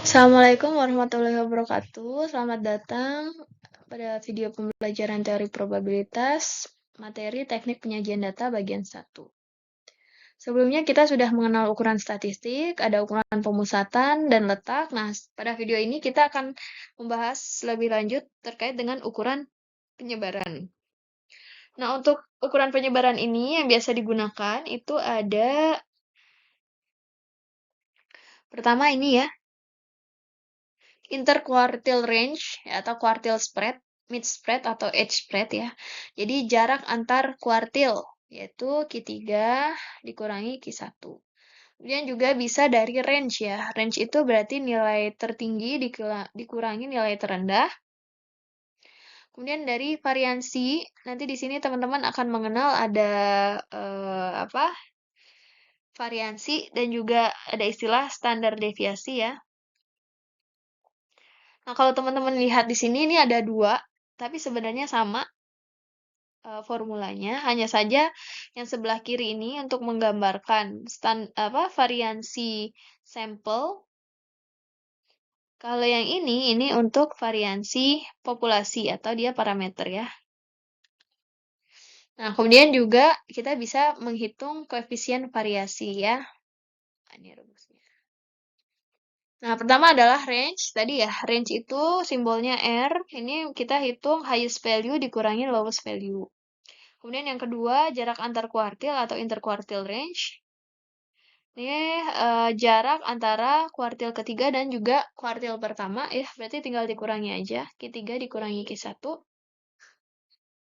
Assalamualaikum warahmatullahi wabarakatuh. Selamat datang pada video pembelajaran teori probabilitas, materi teknik penyajian data bagian 1. Sebelumnya kita sudah mengenal ukuran statistik, ada ukuran pemusatan dan letak. Nah, pada video ini kita akan membahas lebih lanjut terkait dengan ukuran penyebaran. Nah, untuk ukuran penyebaran ini yang biasa digunakan itu ada pertama ini ya, interquartile range atau quartile spread, mid spread atau edge spread ya. Jadi jarak antar kuartil yaitu Q3 dikurangi Q1. Kemudian juga bisa dari range ya. Range itu berarti nilai tertinggi dikurangi nilai terendah. Kemudian dari variansi, nanti di sini teman-teman akan mengenal ada variansi dan juga ada istilah standar deviasi ya. Nah, kalau teman-teman lihat di sini ini ada dua, tapi sebenarnya sama formulanya. Hanya saja yang sebelah kiri ini untuk menggambarkan variansi sampel. Kalau yang ini untuk variansi populasi atau dia parameter ya. Nah, kemudian juga kita bisa menghitung koefisien variasi ya. Ini rumusnya. Nah, pertama adalah range. Tadi ya, range itu simbolnya R. Ini kita hitung highest value dikurangi lowest value. Kemudian yang kedua, jarak antar kuartil atau interquartile range. Ini jarak antara kuartil ketiga dan juga kuartil pertama ya, berarti tinggal dikurangi aja. Q3 dikurangi Q1.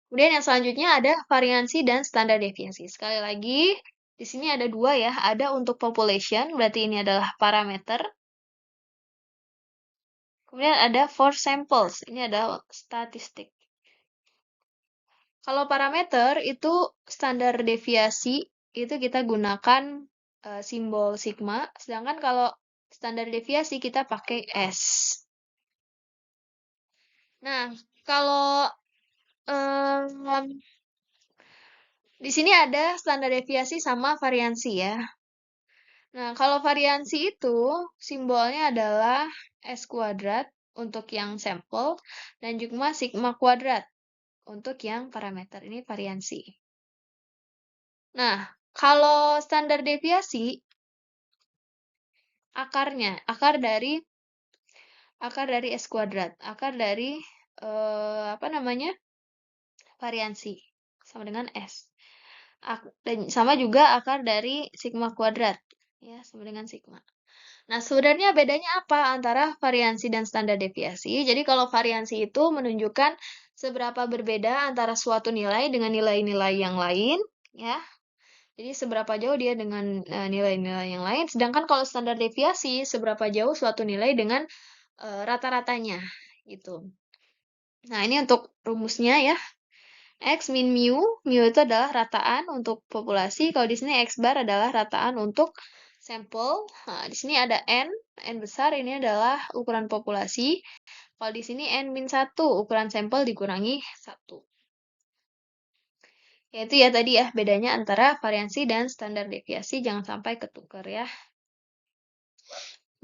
Kemudian yang selanjutnya ada variansi dan standar deviasi. Sekali lagi, di sini ada dua ya. Ada untuk population, berarti ini adalah parameter. Kemudian ada for samples, ini adalah statistik. Kalau parameter itu standar deviasi, itu kita gunakan simbol sigma. Sedangkan kalau standar deviasi kita pakai S. Nah, kalau di sini ada standar deviasi sama variansi ya. Nah, kalau variansi itu simbolnya adalah S kuadrat untuk yang sampel dan juga sigma kuadrat untuk yang parameter. Ini variansi. Nah, kalau standar deviasi akarnya, akar dari S kuadrat, akar dari variansi sama dengan S. Dan sama juga akar dari sigma kuadrat, ya, sama dengan sigma. Nah, sebenarnya bedanya apa antara variansi dan standar deviasi? Jadi kalau variansi itu menunjukkan seberapa berbeda antara suatu nilai dengan nilai-nilai yang lain, ya. Jadi seberapa jauh dia dengan nilai-nilai yang lain. Sedangkan kalau standar deviasi, seberapa jauh suatu nilai dengan rata-ratanya, gitu. Nah, ini untuk rumusnya ya. X min mu, mu itu adalah rataan untuk populasi. Kalau di sini X bar adalah rataan untuk sampel. Nah, di sini ada N besar ini adalah ukuran populasi. Kalau di sini N min 1, ukuran sampel dikurangi 1. Yaitu ya tadi ya, bedanya antara variansi dan standar deviasi, jangan sampai ketukar ya.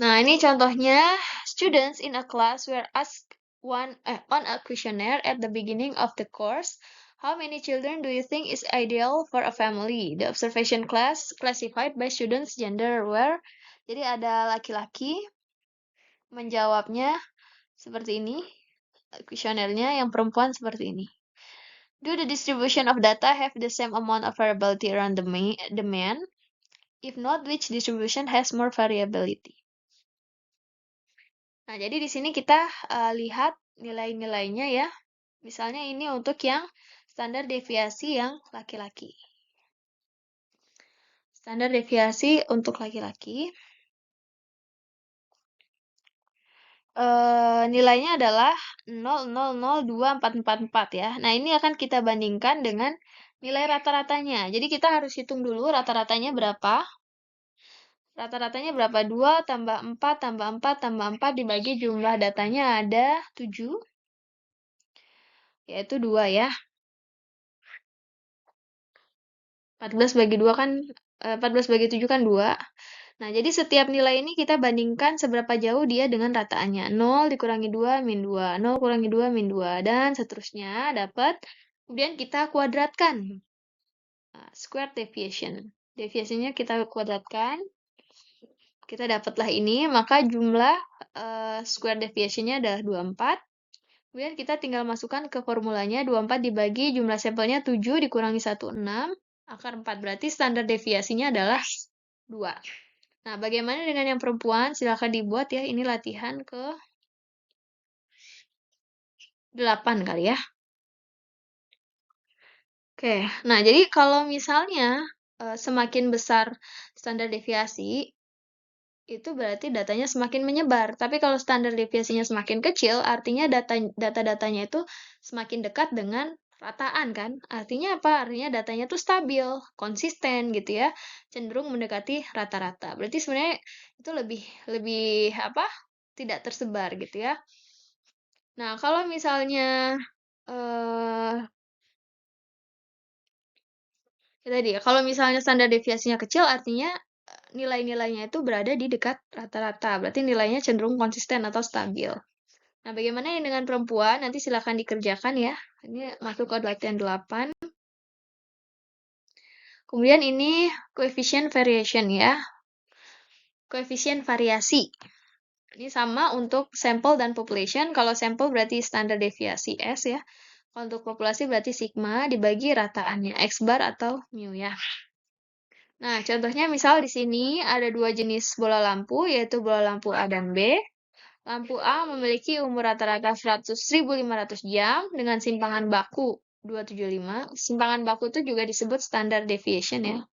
Nah, ini contohnya, students in a class were asked on a questionnaire at the beginning of the course. How many children do you think is ideal for a family? The observation class classified by students' gender were. Jadi ada laki-laki menjawabnya seperti ini, kuesionernya yang perempuan seperti ini. Do the distribution of data have the same amount of variability around the man? If not, which distribution has more variability? Nah, jadi di sini kita lihat nilai-nilainya ya. Misalnya ini untuk yang standar deviasi yang laki-laki. Standar deviasi untuk laki-laki. Nilainya adalah 0,002,444 ya. Nah, ini akan kita bandingkan dengan nilai rata-ratanya. Jadi kita harus hitung dulu rata-ratanya berapa. Rata-ratanya berapa? 2 tambah 4 tambah 4 tambah 4 dibagi jumlah datanya ada 7. Yaitu 2 ya. 14 bagi 2 kan 14 bagi 7 kan 2. Nah, jadi setiap nilai ini kita bandingkan seberapa jauh dia dengan rataannya. 0 dikurangi 2, min 2. 0 kurangi 2, min 2. Dan seterusnya dapat. Kemudian kita kuadratkan. Square deviation. Deviasinya kita kuadratkan. Kita dapatlah ini. Maka jumlah square deviationnya adalah 24. Kemudian kita tinggal masukkan ke formulanya. 24 dibagi jumlah sampelnya 7 dikurangi 16. Akar 4. Berarti standar deviasinya adalah 2. Nah, bagaimana dengan yang perempuan? Silakan dibuat ya. Ini latihan ke 8 kali ya. Oke, nah jadi kalau misalnya semakin besar standar deviasi, itu berarti datanya semakin menyebar. Tapi kalau standar deviasinya semakin kecil, artinya data-datanya itu semakin dekat dengan rataan kan? Artinya apa? Artinya datanya tuh stabil, konsisten gitu ya, cenderung mendekati rata-rata. Berarti sebenarnya itu lebih lebih apa? Tidak tersebar gitu ya. Nah, kalau misalnya eh ya tadi ya, kalau misalnya standar deviasinya kecil artinya nilai-nilainya itu berada di dekat rata-rata. Berarti nilainya cenderung konsisten atau stabil. Nah, bagaimana yang dengan perempuan? Nanti silakan dikerjakan ya. Ini masuk ke latihan 8. Kemudian ini coefficient variation ya. Koefisien variasi. Ini sama untuk sampel dan population. Kalau sampel berarti standar deviasi S ya. Kalau untuk populasi berarti sigma dibagi rataannya X bar atau mu ya. Nah, contohnya misal di sini ada dua jenis bola lampu, yaitu bola lampu A dan B. Lampu A memiliki umur rata-rata 100.500 jam dengan simpangan baku 275. Simpangan baku itu juga disebut standard deviation ya.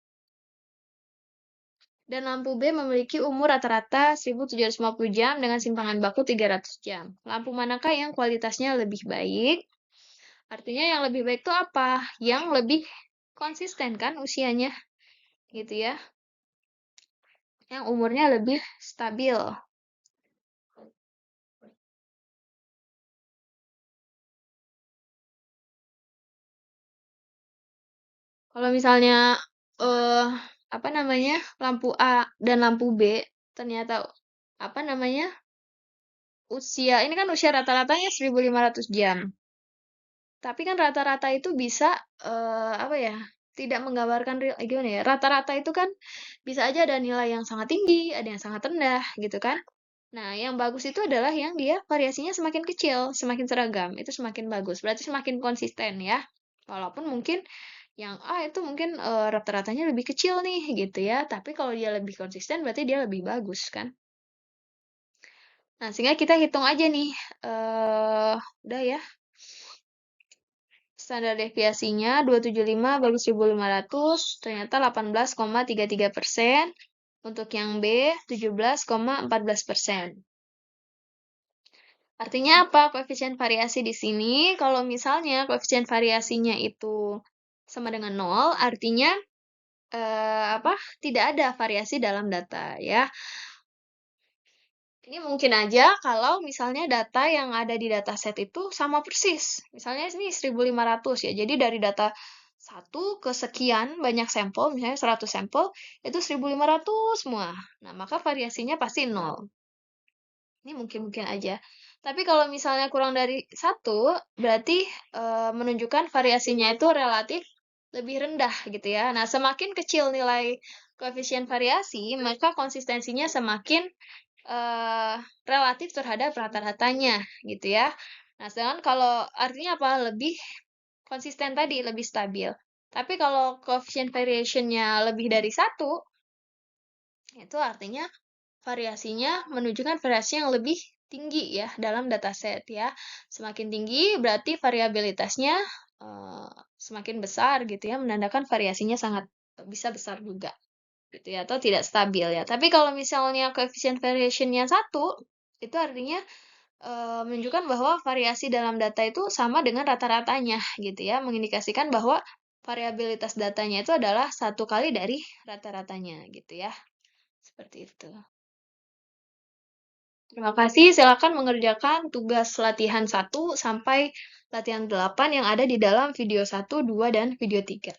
Dan lampu B memiliki umur rata-rata 1.750 jam dengan simpangan baku 300 jam. Lampu manakah yang kualitasnya lebih baik? Artinya yang lebih baik itu apa? Yang lebih konsisten kan usianya, gitu ya. Yang umurnya lebih stabil. Kalau misalnya apa namanya? Lampu A dan lampu B ternyata apa namanya? Usia ini kan usia rata-ratanya 1.500 jam. Tapi kan rata-rata itu bisa apa ya? Tidak menggambarkan real gimana ya? Rata-rata itu kan bisa aja ada nilai yang sangat tinggi, ada yang sangat rendah gitu kan. Nah, yang bagus itu adalah yang dia variasinya semakin kecil, semakin seragam, itu semakin bagus. Berarti semakin konsisten ya. Walaupun mungkin yang A itu mungkin rata-ratanya lebih kecil nih gitu ya. Tapi kalau dia lebih konsisten berarti dia lebih bagus kan. Nah, sehingga kita hitung aja nih. Udah ya. Standar deviasinya 275 bagi 1.500 ternyata 18,33%. Untuk yang B 17,14%. Artinya apa? Koefisien variasi di sini, kalau misalnya koefisien variasinya itu sama dengan 0, artinya apa? Tidak ada variasi dalam data ya. Ini mungkin aja kalau misalnya data yang ada di dataset itu sama persis. Misalnya ini 1.500 ya. Jadi dari data 1 ke sekian banyak sampel, misalnya 100 sampel, itu 1.500 semua. Nah, maka variasinya pasti 0. Ini mungkin-mungkin aja. Tapi kalau misalnya kurang dari 1, berarti menunjukkan variasinya itu relatif lebih rendah gitu ya. Nah, semakin kecil nilai koefisien variasi, maka konsistensinya semakin relatif terhadap rata-ratanya gitu ya. Nah, sedangkan kalau artinya apa? Lebih konsisten tadi, lebih stabil. Tapi kalau coefficient variation-nya lebih dari 1, itu artinya variasinya menunjukkan variasi yang lebih tinggi ya dalam dataset ya. Semakin tinggi berarti variabilitasnya semakin besar gitu ya, menandakan variasinya sangat bisa besar juga gitu ya, atau tidak stabil ya. Tapi kalau misalnya coefficient variation-nya 1, itu artinya menunjukkan bahwa variasi dalam data itu sama dengan rata-ratanya gitu ya, mengindikasikan bahwa variabilitas datanya itu adalah 1 kali dari rata-ratanya gitu ya. Seperti itu. Terima kasih, silakan mengerjakan tugas latihan 1 sampai latihan 8 yang ada di dalam video 1, 2, dan video 3.